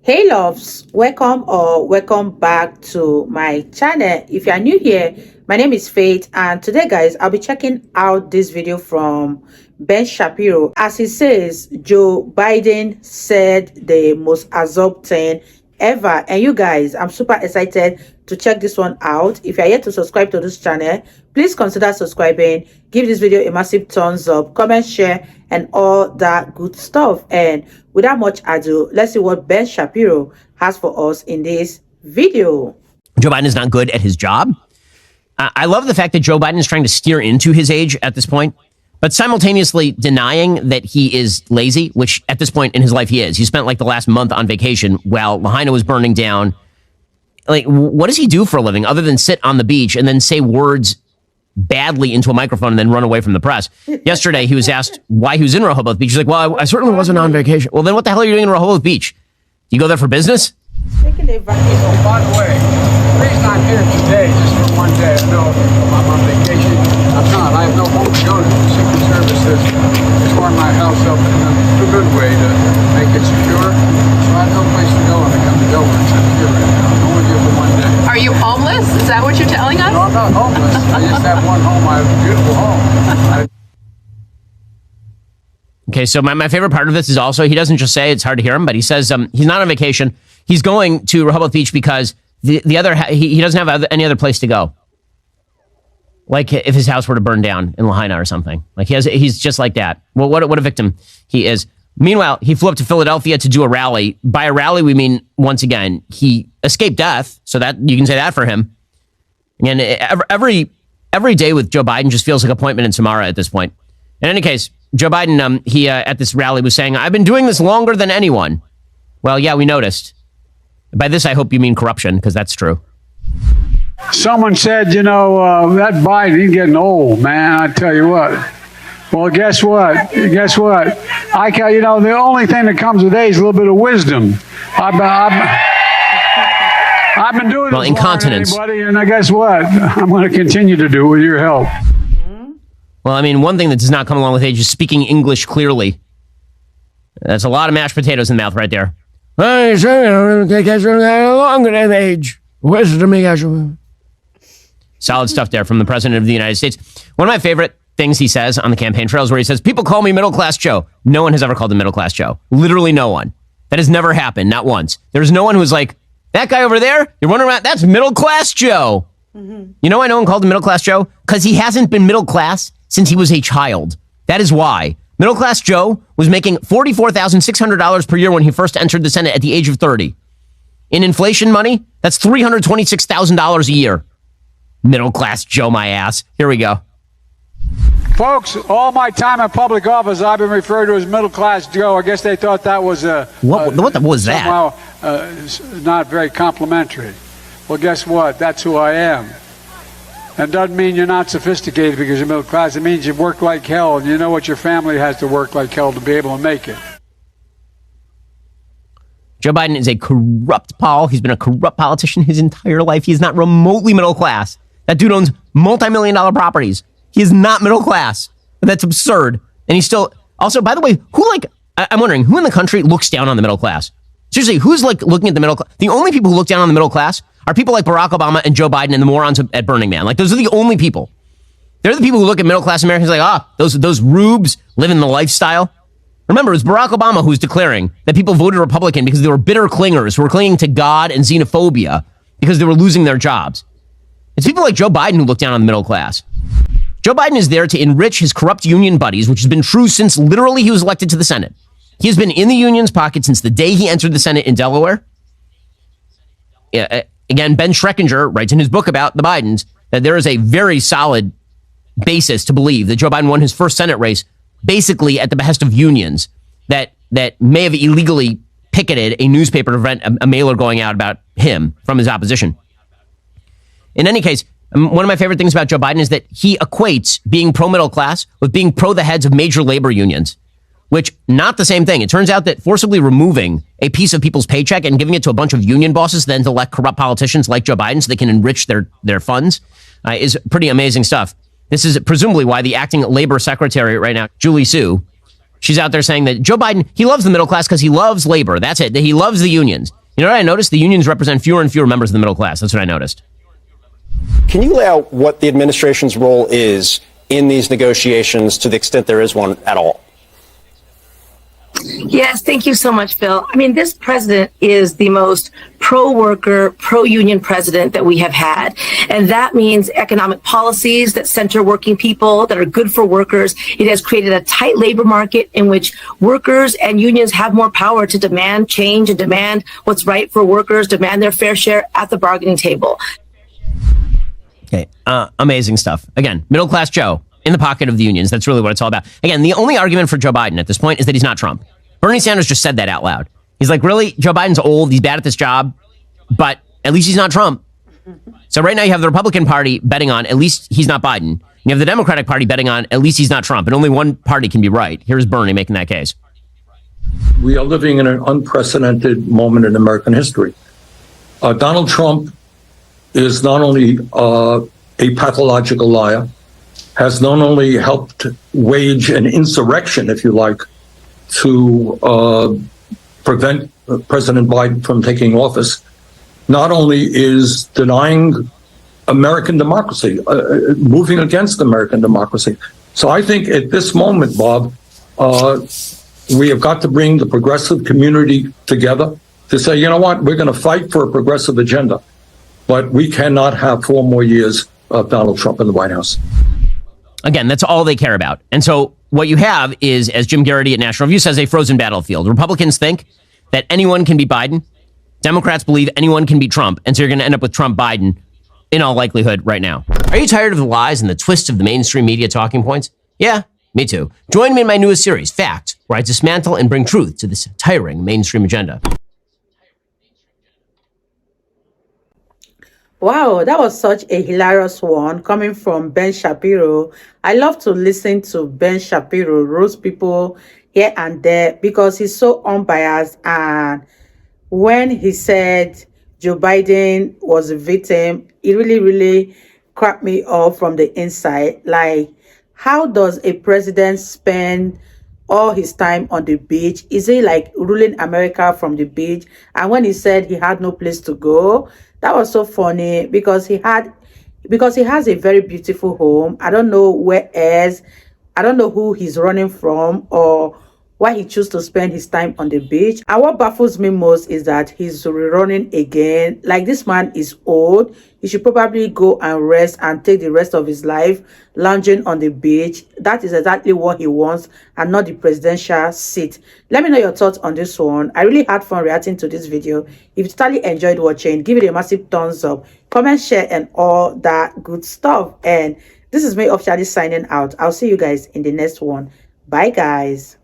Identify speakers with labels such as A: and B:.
A: Hey loves, welcome back to my channel. If you are new here, my name is Faith, and today guys I'll be checking out this video from Ben Shapiro. As he says, Joe Biden said the most absurd thing ever, and you guys, I'm super excited to check this one out. If you are yet to subscribe to this channel, please consider subscribing, give this video a massive thumbs up, comment, share, and all that good stuff. And without much ado, let's see what Ben Shapiro has for us in this video.
B: Joe Biden is not good at his job. I love the fact that Joe Biden is trying to steer into his age at this point, but simultaneously denying that he is lazy, which at this point in his life he is. He spent like the last month on vacation while Lahaina was burning down. Like, what does he do for a living other than sit on the beach and then say words badly into a microphone and then run away from the press? Yesterday, he was asked why he was in Rehoboth Beach. He's like, well, I certainly wasn't on vacation. Well, then what the hell are you doing in Rehoboth Beach? Do you go there for business?
C: By the way, the reason I'm here today, just for one day, I know I'm on vacation. I'm not. I have no home to go to. The Secret Service has torn my house up in a good way to make it secure. So I have no place to go when I come to Dover. I'm here right now. I'm only here for one day.
D: Are you homeless? Is that what you're telling us?
C: No, I'm not homeless. I just have one home. I have a beautiful home.
B: Okay, so my favorite part of this is also, he doesn't just say, it's hard to hear him, but he says he's not on vacation. He's going to Rehoboth Beach because he doesn't have any other place to go. Like if his house were to burn down in Lahaina or something. Like he's just like that. Well, what a victim he is. Meanwhile, he flew up to Philadelphia to do a rally. By a rally, we mean, once again, he escaped death. So that you can say that for him. And every day with Joe Biden just feels like appointment in Samara at this point. In any case, Joe Biden, he at this rally was saying, I've been doing this longer than anyone. Well, yeah, we noticed. By this, I hope you mean corruption, because that's true.
C: Someone said, that Biden, he's getting old, man. I tell you what. Well, guess what? Guess what? The only thing that comes with age is a little bit of wisdom. I've been doing this
B: incontinence.
C: longer than anybody, and guess what? I'm going to continue to do it with your help.
B: Well, I mean, one thing that does not come along with age is speaking English clearly. That's a lot of mashed potatoes in the mouth right there. I say, longer than age. Solid stuff there from the president of the United States. One of my favorite things he says on the campaign trails where he says, people call me middle-class Joe. No one has ever called him middle-class Joe. Literally no one. That has never happened, not once. There's no one who's like, that guy over there, you're running around, that's middle-class Joe. Mm-hmm. You know why no one called him middle-class Joe? Because he hasn't been middle-class since he was a child. That is why. Middle-class Joe was making $44,600 per year when he first entered the Senate at the age of 30. In inflation money, that's $326,000 a year. Middle-class Joe, my ass. Here we go.
C: Folks, all my time in public office, I've been referred to as middle-class Joe. I guess they thought that was
B: what was that?
C: Somehow not very complimentary. Well, guess what? That's who I am. And doesn't mean you're not sophisticated because you're middle class. It means you work like hell, and you know what your family has to work like hell to be able to make it.
B: Joe Biden is a corrupt Paul. He's been a corrupt politician his entire life. He is not remotely middle class. That dude owns multi-million-dollar properties. He is not middle class. That's absurd. And he's still... Also, by the way, I'm wondering, who in the country looks down on the middle class? Seriously, who's looking at the middle class? The only people who look down on the middle class are people like Barack Obama and Joe Biden and the morons at Burning Man. Like, those are the only people. They're the people who look at middle-class Americans like, those rubes living the lifestyle. Remember, it's Barack Obama who's declaring that people voted Republican because they were bitter clingers who were clinging to God and xenophobia because they were losing their jobs. It's people like Joe Biden who look down on the middle class. Joe Biden is there to enrich his corrupt union buddies, which has been true since literally he was elected to the Senate. He has been in the union's pocket since the day he entered the Senate in Delaware. Again, Ben Schreckinger writes in his book about the Bidens that there is a very solid basis to believe that Joe Biden won his first Senate race basically at the behest of unions that may have illegally picketed a newspaper to prevent a mailer going out about him from his opposition. In any case, one of my favorite things about Joe Biden is that he equates being pro-middle class with being pro the heads of major labor unions, which not the same thing. It turns out that forcibly removing a piece of people's paycheck and giving it to a bunch of union bosses then to elect corrupt politicians like Joe Biden so they can enrich their funds is pretty amazing stuff. This is presumably why the acting labor secretary right now, Julie Su, She's out there saying that Joe Biden, he loves the middle class because he loves labor. That's it. That he loves the unions. You know what I noticed? The unions represent fewer and fewer members of the middle class. That's what I noticed.
E: Can you lay out what the administration's role is in these negotiations to the extent there is one at all?
F: Yes, thank you so much, Phil. I mean, this president is the most pro-worker, pro-union president that we have had. And that means economic policies that center working people, that are good for workers. It has created a tight labor market in which workers and unions have more power to demand change and demand what's right for workers, demand their fair share at the bargaining table.
B: Okay, amazing stuff. Again, middle class Joe in the pocket of the unions. That's really what it's all about. Again, the only argument for Joe Biden at this point is that he's not Trump. Bernie Sanders just said that out loud. He's like, really? Joe Biden's old. He's bad at this job, but at least he's not Trump. So right now you have the Republican Party betting on at least he's not Biden. You have the Democratic Party betting on at least he's not Trump. And only one party can be right. Here's Bernie making that case.
G: We are living in an unprecedented moment in American history. Donald Trump is not only a pathological liar, has not only helped wage an insurrection, if you like, to prevent President Biden from taking office, not only is denying American democracy, moving against American democracy. So I think at this moment, Bob, we have got to bring the progressive community together to say, you know what, we're going to fight for a progressive agenda, but we cannot have 4 more years of Donald Trump in the White House.
B: Again, that's all they care about. And so what you have is, as Jim Garrity at National Review says, a frozen battlefield. Republicans think that anyone can beat Biden. Democrats believe anyone can beat Trump. And so you're going to end up with Trump-Biden in all likelihood right now. Are you tired of the lies and the twists of the mainstream media talking points? Yeah, me too. Join me in my newest series, Fact, where I dismantle and bring truth to this tiring mainstream agenda.
A: Wow, that was such a hilarious one coming from Ben Shapiro. I love to listen to Ben Shapiro roast people here and there because he's so unbiased. And when he said Joe Biden was a victim, it really cracked me up from the inside. Like, how does a president spend all his time on the beach? Is he like ruling America from the beach? And when he said he had no place to go, that was so funny because he has a very beautiful home. I don't know where else. I don't know who he's running from or why he chose to spend his time on the beach. And what baffles me most is that he's rerunning again. Like, this man is old. He should probably go and rest and take the rest of his life lounging on the beach. That is exactly what he wants and not the presidential seat. Let me know your thoughts on this one. I really had fun reacting to this video. If you totally enjoyed watching, give it a massive thumbs up, comment, share, and all that good stuff. And this is me officially signing out. I'll see you guys in the next one. Bye, guys.